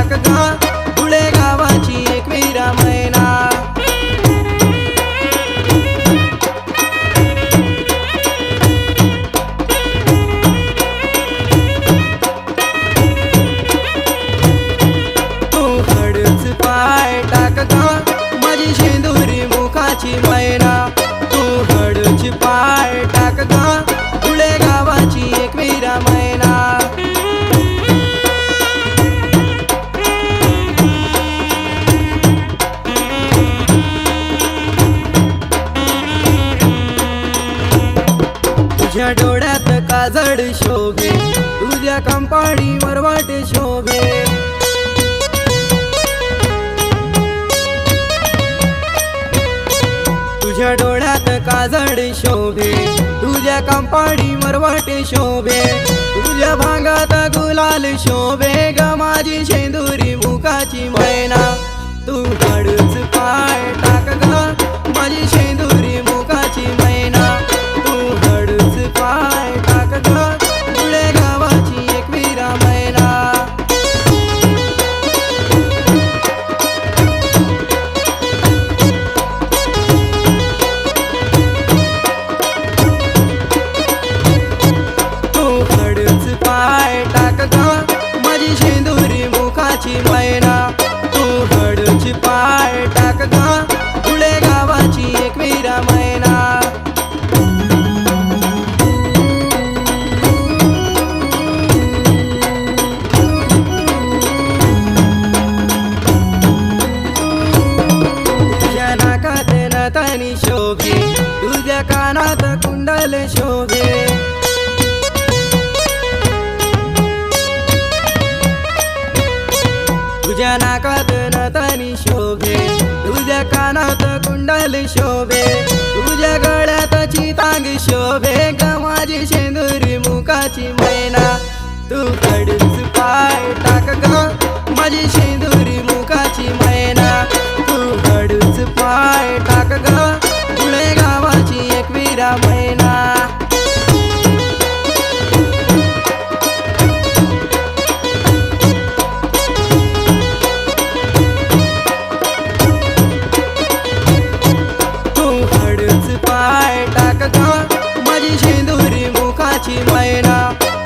टाक गा धुळे गावाची एक वीरा मैना। तू हळूच पाय टाक गा माझी शेंदुरी मुखाची मैना। तू हळूच पाय टाक गा धुळे गावाची एक वीरा मैना। तुझ्या डोळ्यात काजळ शोभे तुझ्या कंपाळीवर वाट शोभे। तुझ्या डोळ्यात काजळ शोभे तुझ्या कंपाळीवर वाट शोभे। तुझ्या भांगात गुलाल शोभे ग माझी शेंदुरी मुखाची मैना। तू हळूच पाय टाक ग माझी शेंदुरी मुखाची मैना। तू हळूच पाय टाक ग धुळे गावाची एक वीरा मैना। तू हळूच पाय टाक ग माझी शेंदुरी मुखाची मैना। तू हळूच पाय टाक ग धुळे गावाची एक वीरा मैना। तुझ्या नाकात नथनी शोभे तुझ्या कानात कुंडल शोभे। तुझ्या नाकात नथनी शोभे तुझ्या कानात कुंडल शोभे। तुझ्या गळ्यात चितांग शोभे ग माझी शेंदुरी मुखाची मैना। तू हळूच पाय टाक ग माझी शेंदुरी मुखाची मैना। तू हळूच पाय टाक ग धुळे गावाची एक वीरा मैना। तू हळूच पाय टाक ग माझी शेंदुरी मुखाची मैना।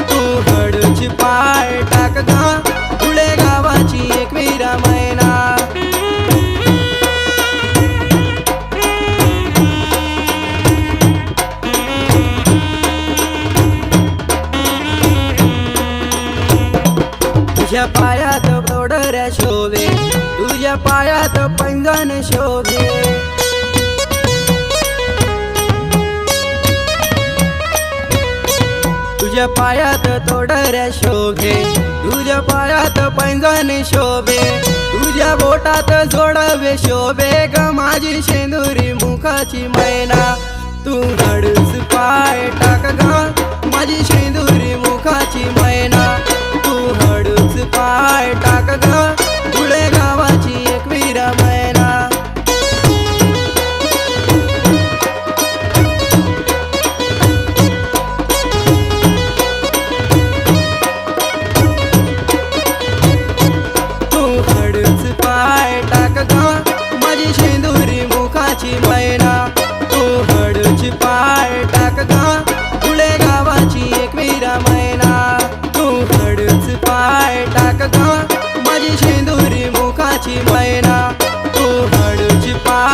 तू हळूच पाय टाक ग धुळे गावाची एक वीरा मैना। तुझ्या पायात बोडऱ्या शोभे तुझ्या पायात पैंजण शोभे। तुझ्या पायात तोडऱ्या शोभे तुझ्या पायात पैंजण शोभे। तुझ्या बोटात जोडवे शोभे ग माझी शेंदुरी मुखाची मैना। तू हळूच पाय टाक ग माझी शेंदुरी मुखाची मैना। तू हळूच पाय टाक ग धुळे गावाची एक वीरा मैना। तू हळूच पाय टाक ग माझी शेंदुरी मुखाची मैना। तू हळूच पाय टाक ग धुळे गावाची एक वीरा मैना। तू हळूच पाय टाक ग माझी शेंदुरी मुखाची मैना। तू हळूच पाय